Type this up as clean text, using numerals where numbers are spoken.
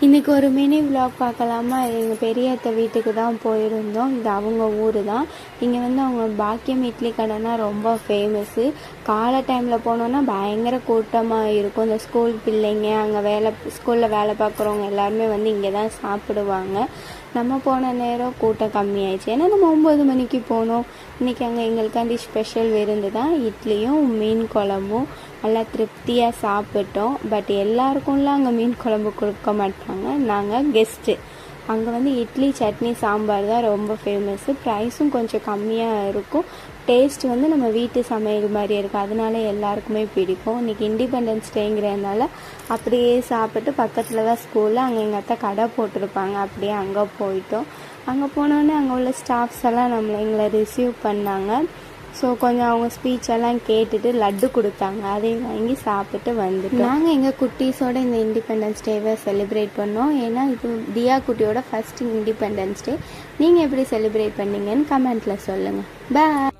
இன்றைக்கி ஒரு mini vlog பார்க்கலாமா. எங்கள் பெரியத்த வீட்டுக்கு தான் போயிருந்தோம். இது அவங்க ஊர் தான். இங்கே வந்து அவங்க பாக்கியம் இட்லி கடைனா ரொம்ப ஃபேமஸ்ஸு. காலை டைமில் போனோன்னா பயங்கர கூட்டமாக இருக்கும். இந்த ஸ்கூல் பிள்ளைங்க, அங்கே ஸ்கூலில் வேலை பார்க்குறவங்க எல்லாருமே வந்து இங்கே தான் சாப்பிடுவாங்க. நம்ம போன நேரம் கூட்டம் கம்மியாயிடுச்சு, ஏன்னா நம்ம 9 மணிக்கு போனோம். இன்றைக்கி அங்கே எங்களுக்காண்டி ஸ்பெஷல் விருந்து தான். இட்லியும் மீன் குழம்பும் நல்லா திருப்தியாக சாப்பிட்டோம். பட் எல்லாருக்கும்லாம் அங்கே மீன் குழம்பு கொடுக்க மாட்டாங்க. நாங்கள் கெஸ்ட்டு. அங்கே வந்து இட்லி சட்னி சாம்பார் தான் ரொம்ப ஃபேமஸ்ஸு. ப்ரைஸும் கொஞ்சம் கம்மியாக இருக்கும். டேஸ்ட் வந்து நம்ம வீட்டு சமையல் மாதிரி இருக்கும். அதனால எல்லாருக்குமே பிடிக்கும். இன்றைக்கி இண்டிபெண்டன்ஸ் டேங்கிறதுனால அப்படியே சாப்பிட்டு பக்கத்தில் தான் ஸ்கூலில் அங்கே எங்கள் அத்தை கடை போட்டிருப்பாங்க. அப்படியே அங்கே போயிட்டோம். அங்கே போனோடனே அங்கே உள்ள ஸ்டாஃப்ஸ் எல்லாம் எங்களை ரிசீவ் பண்ணாங்க. ஸோ கொஞ்சம் அவங்க ஸ்பீச் எல்லாம் கேட்டுட்டு லட்டு கொடுத்தாங்க. அதையும் வாங்கி சாப்பிட்டு வந்துட்டோம். நாங்கள் எங்கள் குட்டீஸோட இந்த இண்டிபெண்டன்ஸ் டேவை செலிப்ரேட் பண்ணோம். ஏன்னா இது தியா குட்டியோட ஃபர்ஸ்ட் இண்டிபெண்டன்ஸ் டே. நீங்கள் எப்படி செலிப்ரேட் பண்ணீங்கன்னு கமெண்ட்டில் சொல்லுங்கள். பாய்.